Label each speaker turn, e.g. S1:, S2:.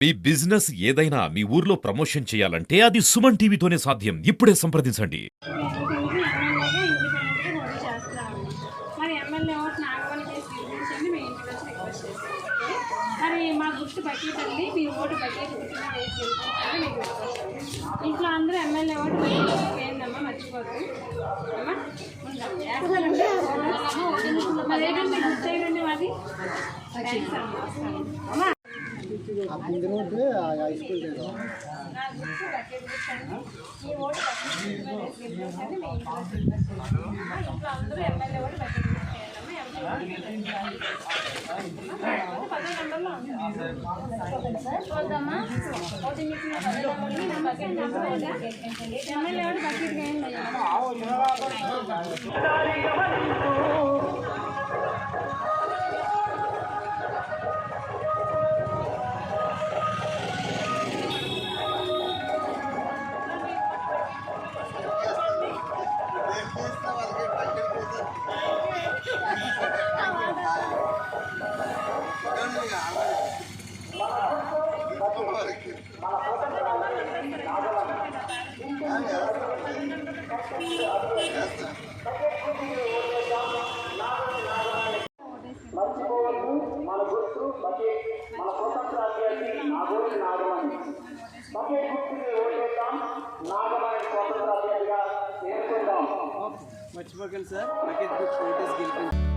S1: మీ business ఏదైనా మీ ఊర్లో promotion చేయాలంటే అది సుమన్ టీవీతోనే సాధ్యం. ఇప్పుడే సంప్రదించండి.
S2: మరి ఎమ్మెల్యే ఓట్ నాగమణి చేసి గెలిపించండి. మీ ఇంటికి వచ్చి రిక్వెస్ట్ చేస్తాను. మరి మా గుర్తు బకెట్ అండి. మీ ఓటు బకెట్ గుర్తుగా వేసి గెలిపించాలి. మీకు రిక్వెస్ట్. ఇంట్లో అందరూ ఎమ్మెల్యే ఓటు బకెట్ వేయండమ్మా, మర్చిపోద్దు అమ్మా. అదేంటండి గుర్తేయండి మాది. థ్యాంక్స్ అమ్మా. నా గుర్తు బకెట్ గుర్తండి. మీ ఓటు బకెట్ గుర్తుగా వేసి గెలిపించండి. మీ ఇంటికి వచ్చి రిక్వెస్ట్ చేస్తాను. ఇంట్లో అందరూ ఎమ్మెల్యే ఓటు బకెట్ చూద్దామా ఒకటి మీకు బకెట్ ఎమ్మెల్యే ఓటు బకెట్ వేయండి.
S3: మన గుర్తు బకెట్, మన స్వతంత్ర అభ్యర్థి నాగోటి నాగమణి. బకెట్ గుర్తుని ఓటేద్దాం, నాగమణి స్వతంత్ర అభ్యర్థిగా ఎన్నుకుందాం.
S4: మర్చిపోకండి సార్, బకెట్ గుర్తు ఓటేసి గెలిపించండి.